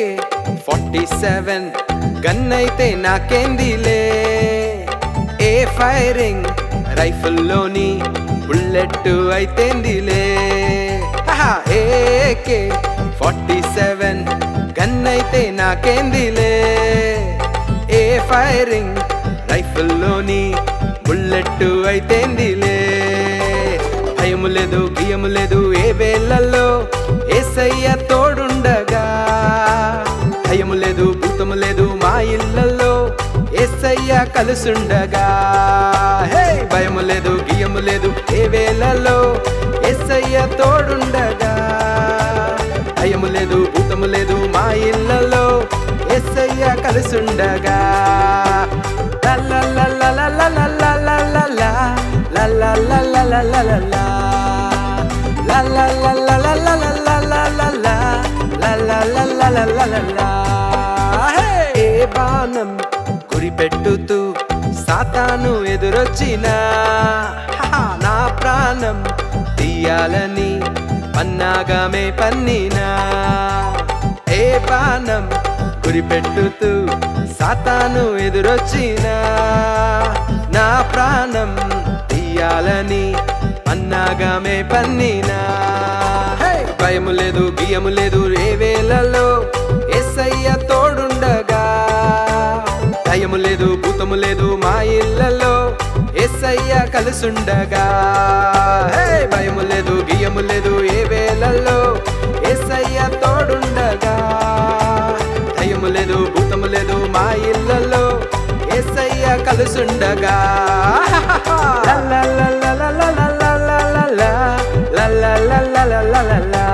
AK-47 gun అయితే నాకేందిలే ఏ firing రైఫిల్లోని bullet అయితేందిలే AK-47 gun అయితే నాకేందిలే ఏ firing రైఫిల్లోని bullet అయితేందిలే భయము లేదు గియము లేదు ఏ వేళల్లో యేసయ్య తోడుండగా భయము లేదు భూతము లేదు మా ఇళ్ళల్లో యేసయ్య కలుసుండగా హే భయము లేదు గియము లేదు ఏ వేళల్లో యేసయ్య తోడుండగా భయము లేదు భూతము లేదు మా ఇళ్ళల్లో యేసయ్య కలుసుండగా లా లా లా లా లా లా లా లా లా లా లా లా లా లా లా లా లా లా La la la la la la la la la la la la la la la la la la la ఏ బాణం గురిపెట్టుతూ సాతాను ఎదురొచ్చినా నా ప్రాణం తీయాలని పన్నాగమే పన్నినా ఏ బాణం గురిపెట్టుతూ సాతాను ఎదురొచ్చినా నా ప్రాణం తీయాలని పన్నాగమే పన్నినా భయము లేదు గియము లేదు ఏ వేళల్లో యేసయ్య తోడుండగా భయము లేదు భూతము లేదు మా ఇళ్ళల్లో యేసయ్య కలుసుండగా భయము లేదు గియము లేదు ఏ వేళల్లో యేసయ్య తోడుండగా భయము లేదు భూతము లేదు మా ఇళ్ళల్లో యేసయ్య కలుసుండగా la la la la la la la la la la la la la la la la la